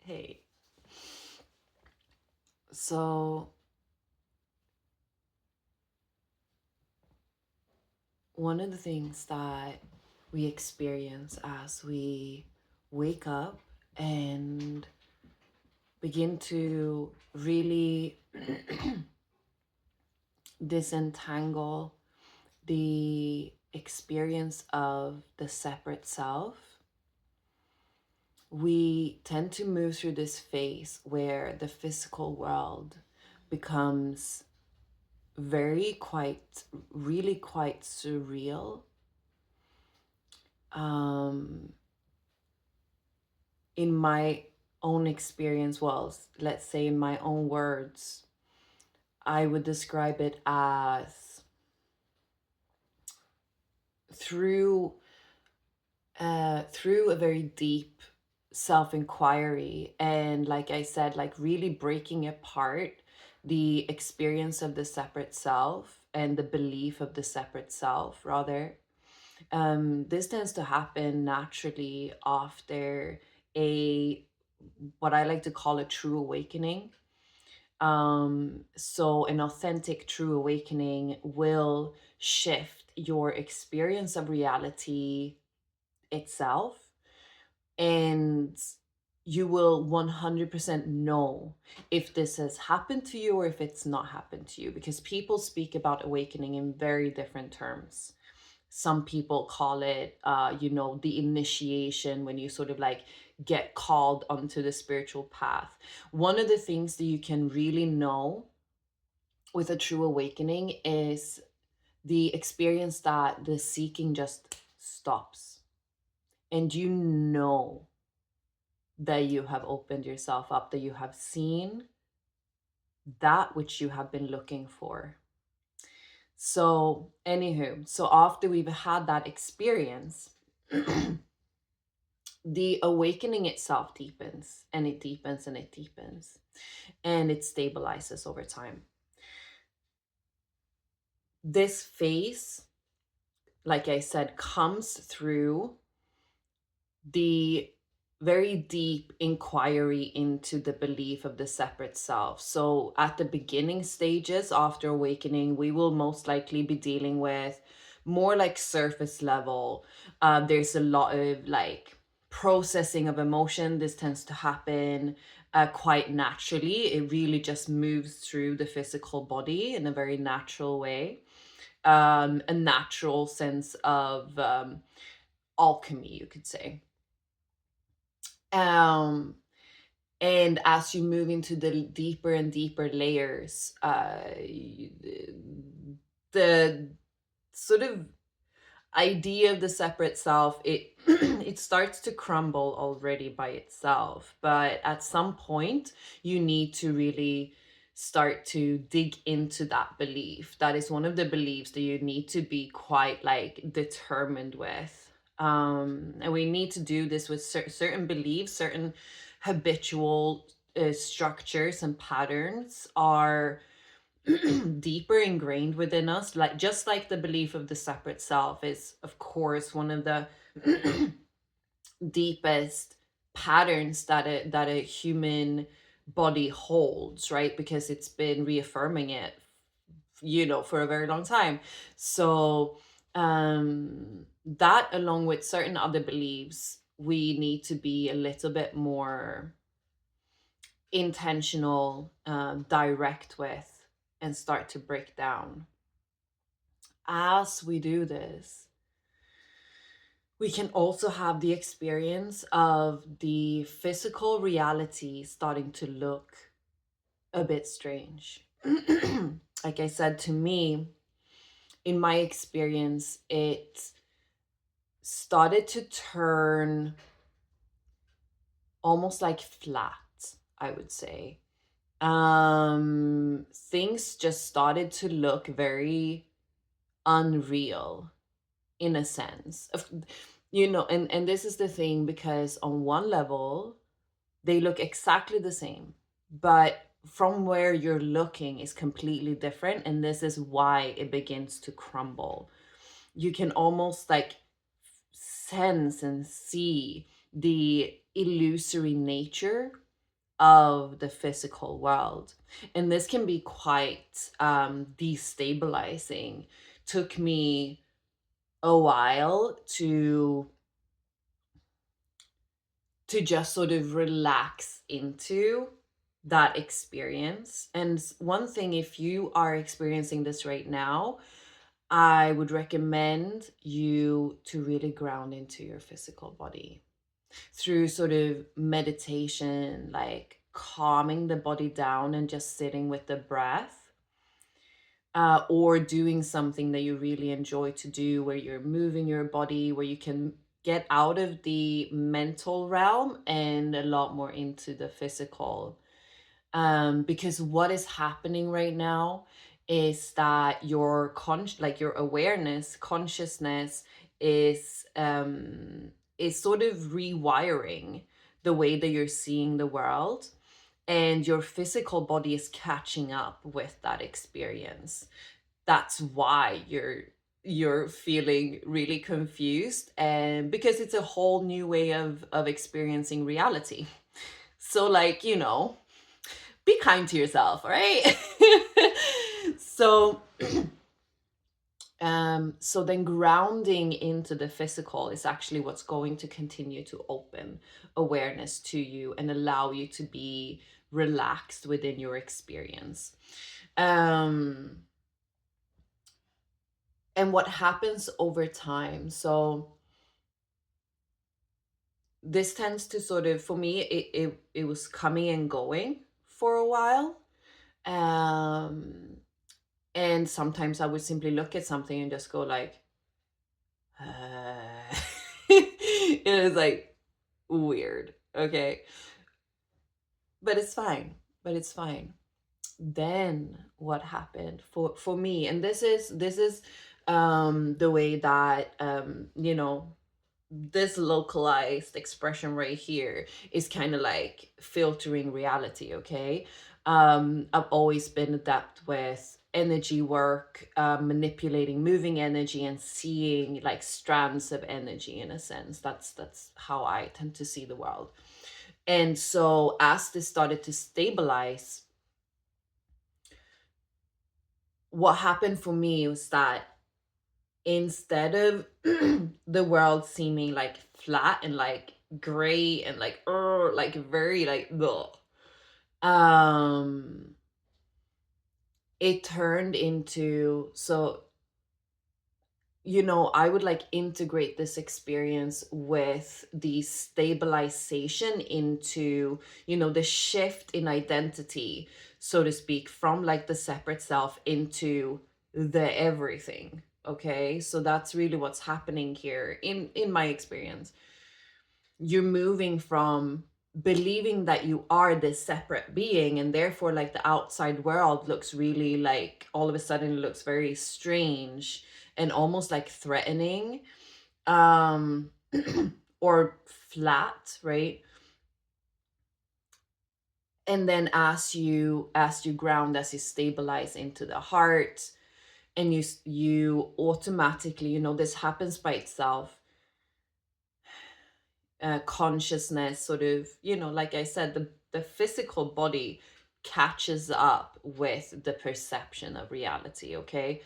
Hey, so one of the things that we experience as we wake up and begin to really disentangle the experience of the separate self, we tend to move through this phase where the physical world becomes really quite surreal. Um, in my own experience, well, let's say in my own words, I would describe it as through through a very deep self-inquiry, and like I said, like really breaking apart the experience of the separate self and the belief of the separate self, rather. This tends to happen naturally after a what I like to call a true awakening. So an authentic true awakening will shift your experience of reality itself, and you will 100% know if this has happened to you or if it's not happened to you, because people speak about awakening in very different terms. Some people call it the initiation, when you sort of like get called onto the spiritual path. One of the things that you can really know with a true awakening is the experience that the seeking just stops, and you know that you have opened yourself up, that you have seen that which you have been looking for. So anywho, so after we've had that experience, the awakening itself deepens, and it deepens, and it deepens, and it stabilizes over time. This phase, like I said, comes through the very deep inquiry into the belief of the separate self. So at the beginning stages after awakening, we will most likely be dealing with more like surface level. There's a lot of like processing of emotion. This tends to happen quite naturally. It really just moves through the physical body in a very natural way. A natural sense of alchemy, you could say. Um, and as you move into the deeper and deeper layers, the sort of idea of the separate self, it it starts to crumble already by itself. But at some point, you need to really start to dig into that belief. That is one of the beliefs that you need to be quite like determined with. And we need to do this with certain beliefs, certain habitual structures and patterns are deeper ingrained within us, like just like the belief of the separate self is of course one of the deepest patterns that a human body holds, right? Because it's been reaffirming it, for a very long time. So that, along with certain other beliefs, we need to be a little bit more intentional, direct with, and start to break down. As we do this, we can also have the experience of the physical reality starting to look a bit strange. Like I said, to me, in my experience, it started to turn almost like flat, I would say. Things just started to look very unreal, in a sense of, and this is the thing, because on one level they look exactly the same, but from where you're looking is completely different, and this is why it begins to crumble. You can almost like sense and see the illusory nature of the physical world. And this can be quite destabilizing. Took me a while to just sort of relax into that experience. And one thing, if you are experiencing this right now, I would recommend you to really ground into your physical body through sort of meditation, like calming the body down and just sitting with the breath, or doing something that you really enjoy to do, where you're moving your body, where you can get out of the mental realm and a lot more into the physical. Because what is happening right now is that your like your awareness, consciousness is sort of rewiring the way that you're seeing the world, and your physical body is catching up with that experience. That's why you're feeling really confused, and because it's a whole new way of experiencing reality. So, like, be kind to yourself, right? So so then grounding into the physical is actually what's going to continue to open awareness to you and allow you to be relaxed within your experience. um and what happens over time, so this tends to sort of, for me, it was coming and going for a while. And sometimes I would simply look at something and just go like, it was like weird. Okay. But it's fine. But it's fine. Then what happened for me, and this is the way that this localized expression right here is kind of like filtering reality. Okay. I've always been adept with energy work, manipulating moving energy and seeing like strands of energy. In a sense, that's how I tend to see the world. And so as this started to stabilize, what happened for me was that instead of the world seeming like flat and like gray and like very like ugh, um it turned into, so I would like integrate this experience with the stabilization into, the shift in identity, so to speak, from like the separate self into the everything. Okay, so that's really what's happening here in my experience. You're moving from believing that you are this separate being, and therefore like the outside world looks really, like, all of a sudden it looks very strange and almost like threatening, um or flat, right? And then as you ground, as you stabilize into the heart, and you automatically, this happens by itself. Consciousness sort of, like I said, the physical body catches up with the perception of reality. Okay.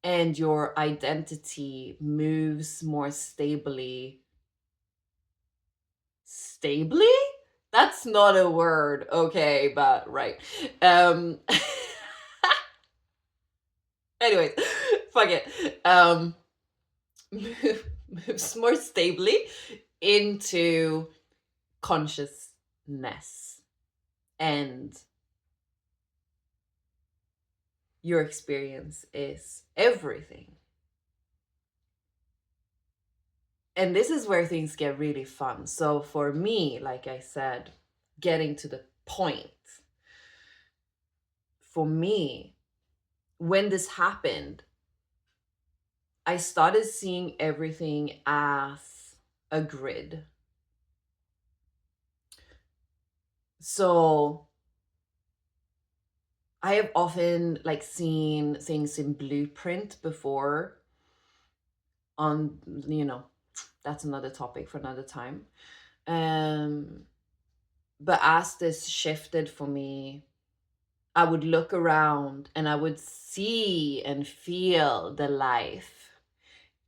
And your identity moves more stably. That's not a word. Okay, but right. um Anyways, fuck it. Moves more stably into consciousness, and your experience is everything. And this is where things get really fun. So for me, like I said, getting to the point, for me, when this happened, I started seeing everything as a grid. So I have often like seen things in blueprint before, on that's another topic for another time. But as this shifted for me, I would look around and I would see and feel the life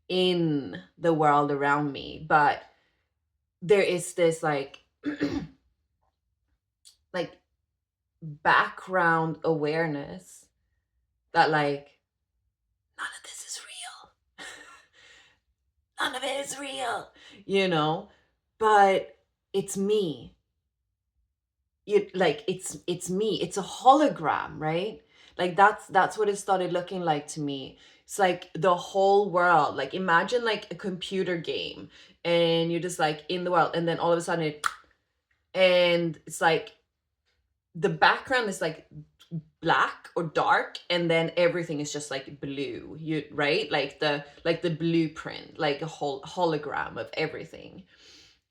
in the world around me. But there is this like like background awareness that like none of this is real. None of it is real, you know? But it's me. It's me. It's a hologram, right? Like that's what it started looking like to me. It's like the whole world. Like imagine like a computer game and you're just like in the world and then all of a sudden and it's like the background is like black or dark and then everything is just like blue, you right, like the blueprint, like a whole hologram of everything.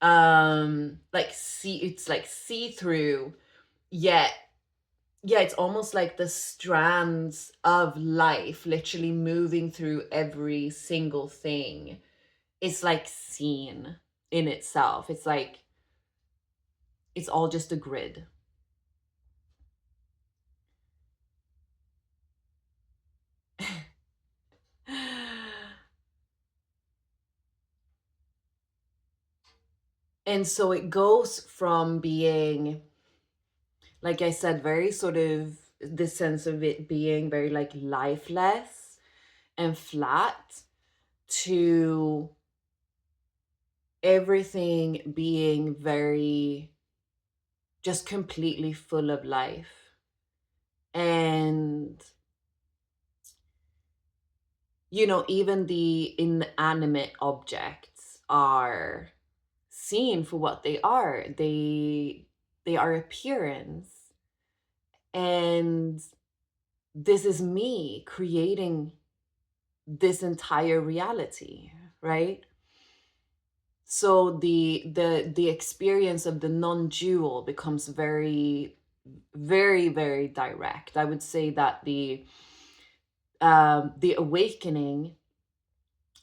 Like it's like see through, yet yeah, it's almost like the strands of life literally moving through every single thing. It's like seen in itself. It's like it's all just a grid. And so it goes from being, like I said, very sort of the sense of it being very like lifeless and flat to everything being very just completely full of life. And, you know, even the inanimate objects are seen for what they are. They are appearance. And this is me creating this entire reality, right? So the experience of the non-dual becomes very, very, very direct. I would say that the awakening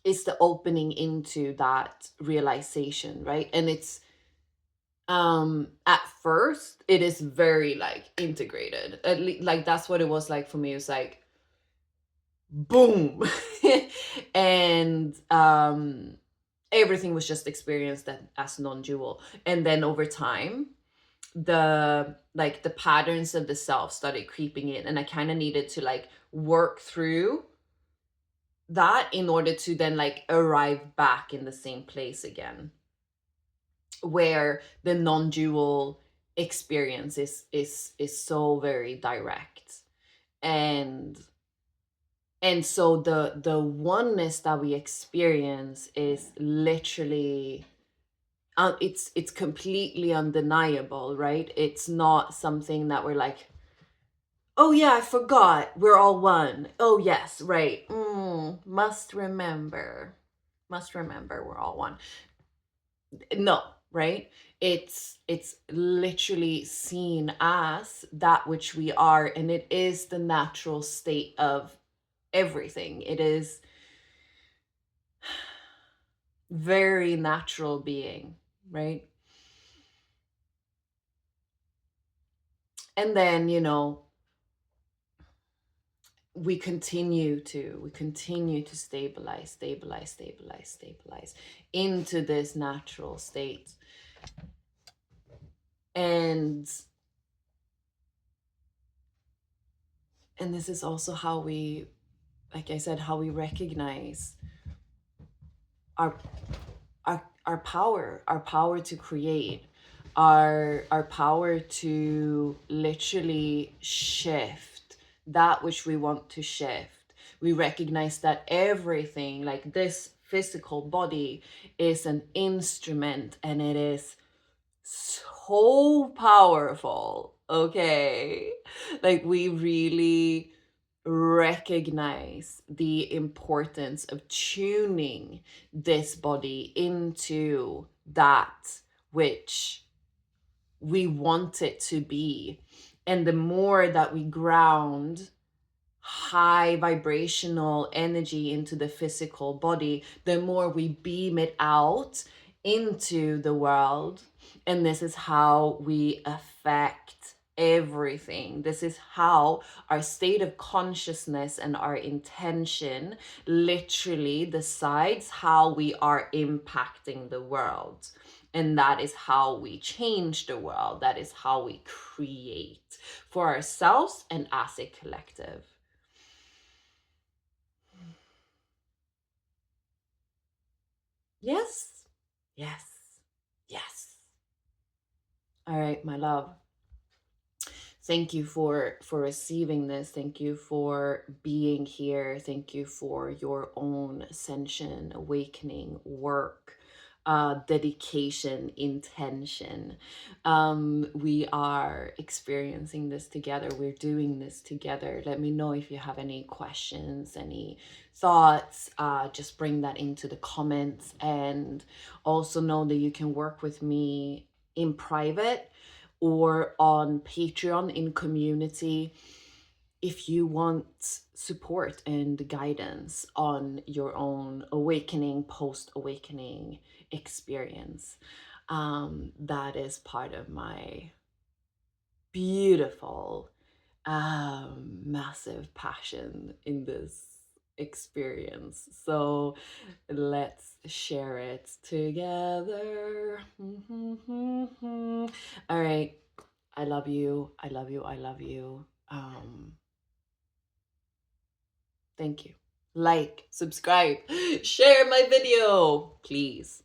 is the opening into that realization, right? And it's at first it is very like integrated. At least like that's what it was like for me. It was like boom. And everything was just experienced as non-dual. And then over time the patterns of the self started creeping in and I kind of needed to like work through that in order to then like arrive back in the same place again where the non-dual experience is so very direct. And so the oneness that we experience is literally it's completely undeniable, right? It's not something that we're like, oh yeah, I forgot we're all one. Oh yes, right. Must remember, we're all one. No, right? It's literally seen as that which we are, and it is the natural state of everything. It is very natural being, right? And then, you know, we continue to stabilize into this natural state. And this is also how we, like I said, how we recognize our our power to create, our power to literally shift that which we want to shift. We recognize that everything, like this physical body, is an instrument and it is so powerful. Okay, like we really recognize the importance of tuning this body into that which we want it to be. And the more that we ground high vibrational energy into the physical body, the more we beam it out into the world. And this is how we affect everything. This is how our state of consciousness and our intention literally decides how we are impacting the world. And that is how we change the world. That is how we create for ourselves and as a collective. Yes, yes, yes. All right, my love. Thank you for receiving this. Thank you for being here. Thank you for your own ascension, awakening work, dedication, intention. We are experiencing this together. We're doing this together. Let me know if you have any questions, any thoughts. Just bring that into the comments, and also know that you can work with me in private or on Patreon in community if you want support and guidance on your own awakening, post awakening experience. That is part of my beautiful, massive passion in this experience. So let's share it together. All right. I love you. I love you. I love you. Thank you. Like, subscribe, share my video, please.